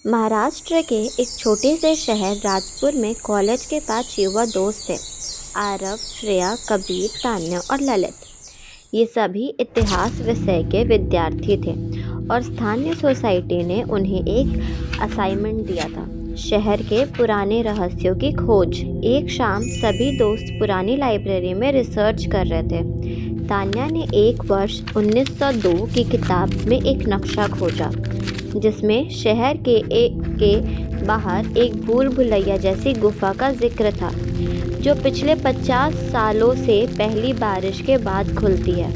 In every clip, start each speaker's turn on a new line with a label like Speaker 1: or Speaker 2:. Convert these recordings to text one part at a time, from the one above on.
Speaker 1: महाराष्ट्र के एक छोटे से शहर राजपुर में कॉलेज के 5 युवा दोस्त थे। आरव, श्रेया, कबीर, तान्या और ललित। ये सभी इतिहास विषय के विद्यार्थी थे और स्थानीय सोसाइटी ने उन्हें एक असाइनमेंट दिया था, शहर के पुराने रहस्यों की खोज। एक शाम सभी दोस्त पुरानी लाइब्रेरी में रिसर्च कर रहे थे। तान्या ने एक वर्ष 1902 की किताब में एक नक्शा खोजा जिसमें शहर के बाहर एक भूल भुलैया जैसी गुफा का जिक्र था, जो पिछले 50 सालों से पहली बारिश के बाद खुलती है।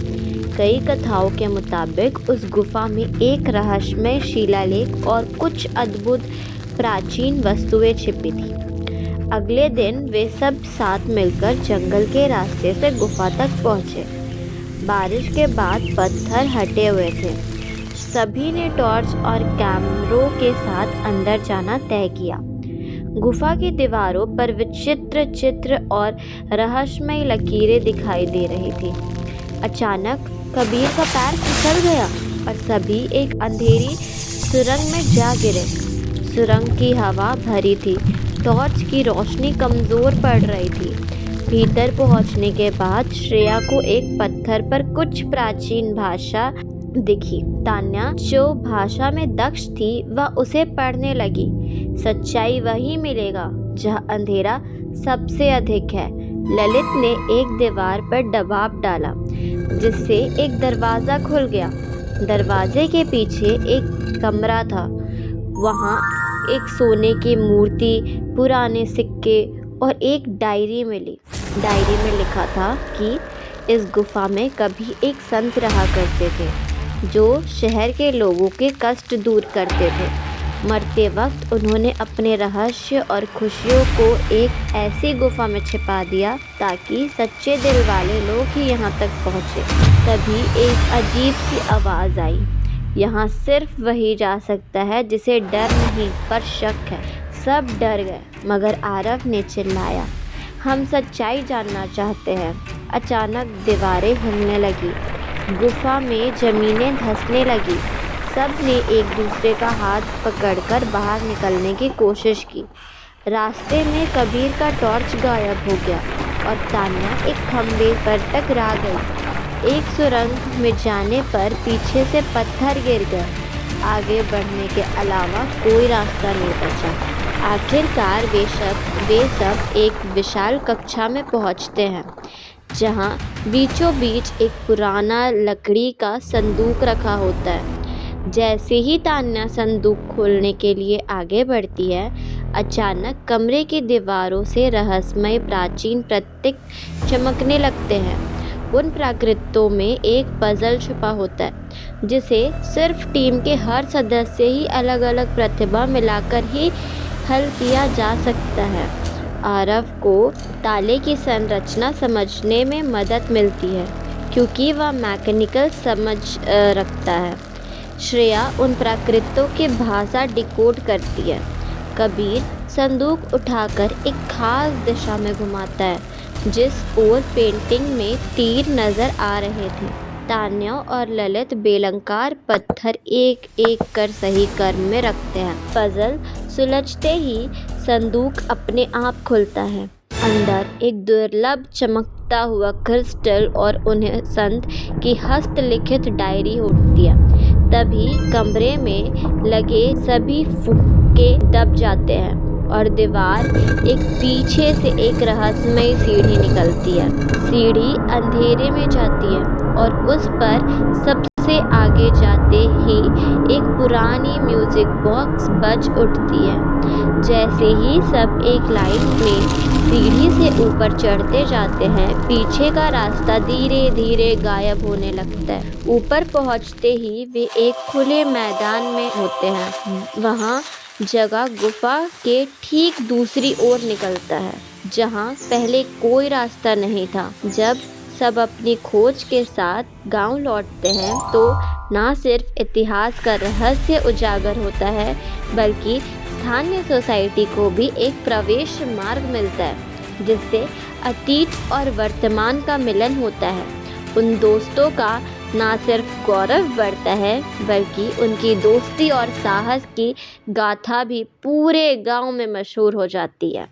Speaker 1: कई कथाओं के मुताबिक उस गुफा में एक रहस्यमय शिलालेख और कुछ अद्भुत प्राचीन वस्तुएं छिपी थी। अगले दिन वे सब साथ मिलकर जंगल के रास्ते से गुफा तक पहुंचे। बारिश के बाद पत्थर हटे हुए थे। सभी ने टॉर्च और कैमरों के साथ अंदर जाना तय किया। गुफा की दीवारों पर विचित्र चित्र और रहस्यमय लकीरें दिखाई दे रही थी। अचानक कबीर का पैर फिसल गया और सभी एक अंधेरी सुरंग में जा गिरे। सुरंग की हवा भरी थी, टॉर्च की रोशनी कमजोर पड़ रही थी। भीतर पहुंचने के बाद श्रेया को एक पत्थर पर कुछ प्राचीन भाषा दिखी। तान्या, जो भाषा में दक्ष थी, वह उसे पढ़ने लगी। सच्चाई वही मिलेगा जहां अंधेरा सबसे अधिक है। ललित ने एक दीवार पर दबाव डाला, जिससे एक दरवाजा खुल गया। दरवाजे के पीछे एक कमरा था। वहां एक सोने की मूर्ति, पुराने सिक्के और एक डायरी मिली। डायरी में लिखा था कि इस गुफा में कभी एक संत रहा करते थे, जो शहर के लोगों के कष्ट दूर करते थे। मरते वक्त उन्होंने अपने रहस्य और खुशियों को एक ऐसी गुफा में छिपा दिया ताकि सच्चे दिल वाले लोग ही यहाँ तक पहुँचे। तभी एक अजीब सी आवाज़ आई, यहाँ सिर्फ वही जा सकता है जिसे डर नहीं पर शक है। सब डर गए, मगर आरव ने चिल्लाया, हम सच्चाई जानना चाहते हैं। अचानक दीवारें हिलने लगी, गुफा में जमीनें धंसने लगी। सब ने एक दूसरे का हाथ पकड़कर बाहर निकलने की कोशिश की। रास्ते में कबीर का टॉर्च गायब हो गया और तान्या एक खंभे पर टकरा गई। एक सुरंग में जाने पर पीछे से पत्थर गिर गए। आगे बढ़ने के अलावा कोई रास्ता नहीं बचा। आखिरकार वे सब एक विशाल कक्षा में पहुंचते हैं, जहां बीचों बीच एक पुराना लकड़ी का संदूक रखा होता है। जैसे ही तान्या संदूक खोलने के लिए आगे बढ़ती है, अचानक कमरे की दीवारों से रहस्यमय प्राचीन प्रतीक चमकने लगते हैं। उन प्राकृतों में एक पजल छुपा होता है, जिसे सिर्फ टीम के हर सदस्य ही अलग अलग प्रतिभा मिलाकर ही हल किया जा सकता है। आरव को ताले की संरचना समझने में मदद मिलती है, क्योंकि वह मैकेनिकल समझ रखता है। श्रेया उन प्राकृतों की भाषा डिकोड करती है। कबीर संदूक उठाकर एक खास दिशा में घुमाता है, जिस ओर पेंटिंग में तीर नजर आ रहे थे। तान्या और ललित बेलंकार पत्थर एक एक कर सही क्रम में रखते हैं। पजल सुलझते ही संदूक अपने आप खुलता है। अंदर एक दुर्लभ चमकता हुआ क्रिस्टल और उन्हें संत की हस्तलिखित डायरी होती है। तभी कमरे में लगे सभी फुक्के दब जाते हैं और दीवार एक पीछे से एक रहस्यमय सीढ़ी निकलती है। सीढ़ी अंधेरे में जाती है और उस पर सबसे आगे जाते ही एक पुरानी म्यूजिक बॉक्स बज उठती है। जैसे ही सब एक लाइन में सीढ़ी से ऊपर चढ़ते जाते हैं, पीछे का रास्ता धीरे धीरे गायब होने लगता है। ऊपर पहुंचते ही वे एक खुले मैदान में होते हैं। वहां जगह गुफा के ठीक दूसरी ओर निकलता है, जहां पहले कोई रास्ता नहीं था। जब सब अपनी खोज के साथ गांव लौटते हैं, तो न सिर्फ इतिहास का रहस्य उजागर होता है, बल्कि स्थानीय सोसाइटी को भी एक प्रवेश मार्ग मिलता है, जिससे अतीत और वर्तमान का मिलन होता है। उन दोस्तों का ना सिर्फ गौरव बढ़ता है बल्कि उनकी दोस्ती और साहस की गाथा भी पूरे गांव में मशहूर हो जाती है।